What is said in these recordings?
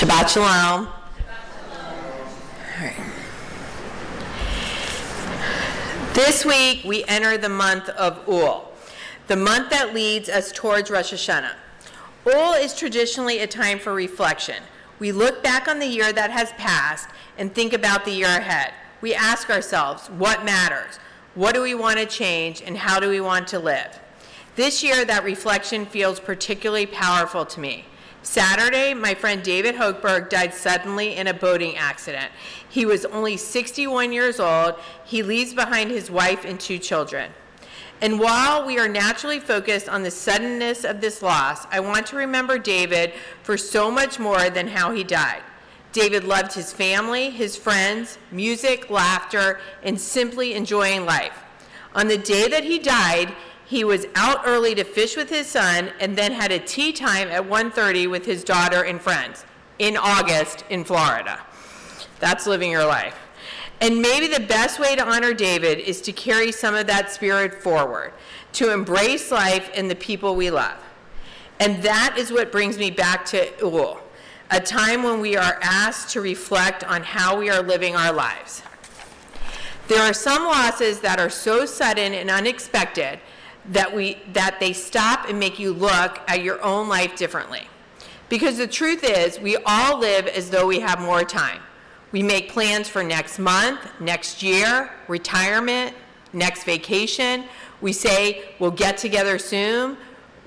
Shabbat Shalom. All right. This week we enter the month of Ul, the month that leads us towards Rosh Hashanah. Ul is traditionally a time for reflection. We look back on the year that has passed and think about the year ahead. We ask ourselves, what matters? What do we want to change, and how do we want to live? This year, that reflection feels particularly powerful to me. Saturday, my friend David Hochberg died suddenly in a boating accident. He was only 61 years old. He leaves behind his wife and 2 children. And while we are naturally focused on the suddenness of this loss, I want to remember David for so much more than how he died. David loved his family, his friends, music, laughter, and simply enjoying life. On the day that he died, he was out early to fish with his son and then had a tea time at 1:30 with his daughter and friends in August in Florida. That's living your life. And maybe the best way to honor David is to carry some of that spirit forward, to embrace life and the people we love. And that is what brings me back to Ul, a time when we are asked to reflect on how we are living our lives. There are some losses that are so sudden and unexpected that they stop and make you look at your own life differently. Because the truth is, we all live as though we have more time. We make plans for next month, next year, retirement, next vacation. We say we'll get together soon.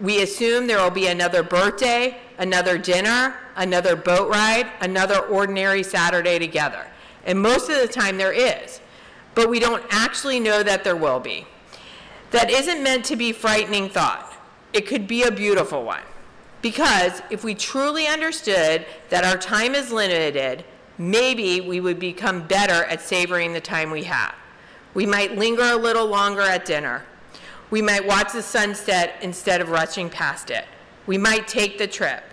We assume there will be another birthday, another dinner, another boat ride, another ordinary Saturday together. And most of the time there is, but we don't actually know that there will be. That isn't meant to be a frightening thought. It could be a beautiful one. Because if we truly understood that our time is limited, maybe we would become better at savoring the time we have. We might linger a little longer at dinner. We might watch the sunset instead of rushing past it. We might take the trip.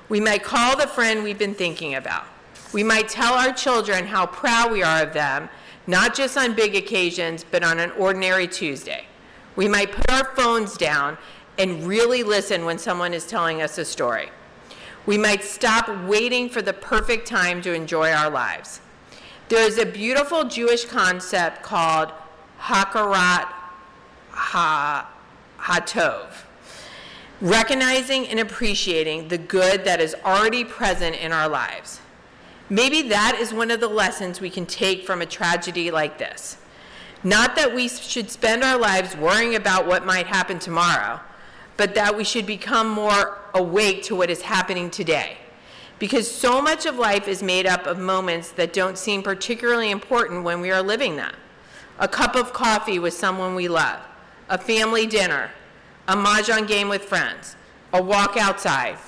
We might call the friend we've been thinking about. We might tell our children how proud we are of them, not just on big occasions, but on an ordinary Tuesday. We might put our phones down and really listen when someone is telling us a story. We might stop waiting for the perfect time to enjoy our lives. There is a beautiful Jewish concept called Hakarat HaTov, recognizing and appreciating the good that is already present in our lives. Maybe that is one of the lessons we can take from a tragedy like this. Not that we should spend our lives worrying about what might happen tomorrow, but that we should become more awake to what is happening today. Because so much of life is made up of moments that don't seem particularly important when we are living them. A cup of coffee with someone we love, a family dinner, a mahjong game with friends, a walk outside,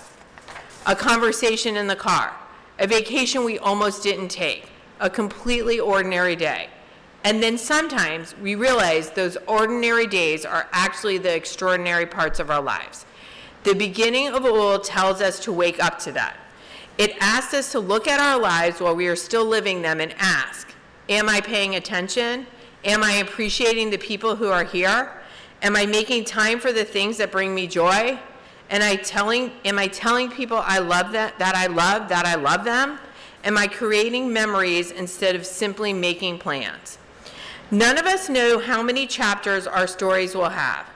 a conversation in the car, a vacation we almost didn't take, a completely ordinary day. And then sometimes we realize those ordinary days are actually the extraordinary parts of our lives. The beginning of Ul tells us to wake up to that. It asks us to look at our lives while we are still living them and ask, am I paying attention? Am I appreciating the people who are here? Am I making time for the things that bring me joy? Am I telling people I love that I love them? Am I creating memories instead of simply making plans? None of us know how many chapters our stories will have,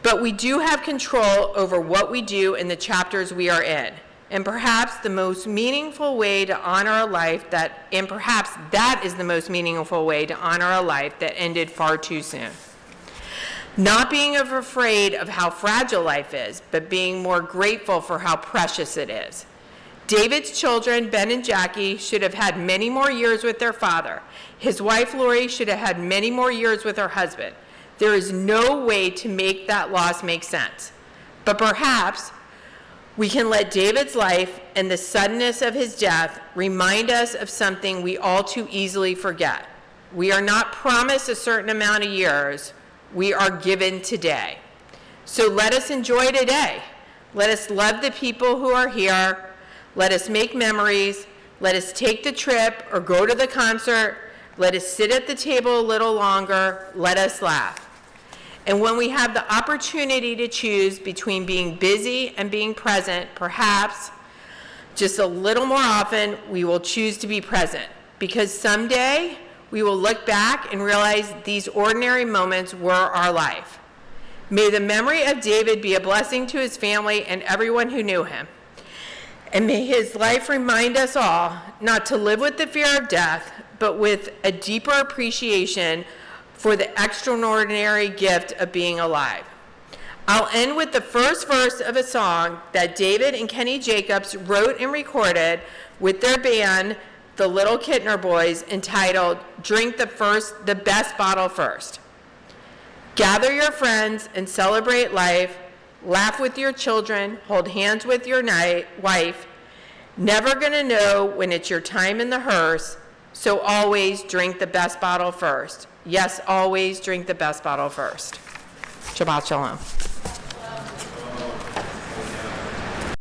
but we do have control over what we do in the chapters we are in. And perhaps the most meaningful way to honor a life that ended far too soon. Not being afraid of how fragile life is, but being more grateful for how precious it is. David's children, Ben and Jackie, should have had many more years with their father. His wife, Lori, should have had many more years with her husband. There is no way to make that loss make sense. But perhaps we can let David's life and the suddenness of his death remind us of something we all too easily forget. We are not promised a certain amount of years. We are given today. So let us enjoy today. Let us love the people who are here. Let us make memories. Let us take the trip or go to the concert. Let us sit at the table a little longer. Let us laugh. And when we have the opportunity to choose between being busy and being present, perhaps just a little more often, we will choose to be present, because someday we will look back and realize these ordinary moments were our life. May the memory of David be a blessing to his family and everyone who knew him. And may his life remind us all not to live with the fear of death, but with a deeper appreciation for the extraordinary gift of being alive. I'll end with the first verse of a song that David and Kenny Jacobs wrote and recorded with their band, the Little Kittner Boys, entitled, Drink the Best Bottle First. Gather your friends and celebrate life. Laugh with your children. Hold hands with your wife. Never gonna know when it's your time in the hearse, so always drink the best bottle first. Yes, always drink the best bottle first. Shabbat Shalom.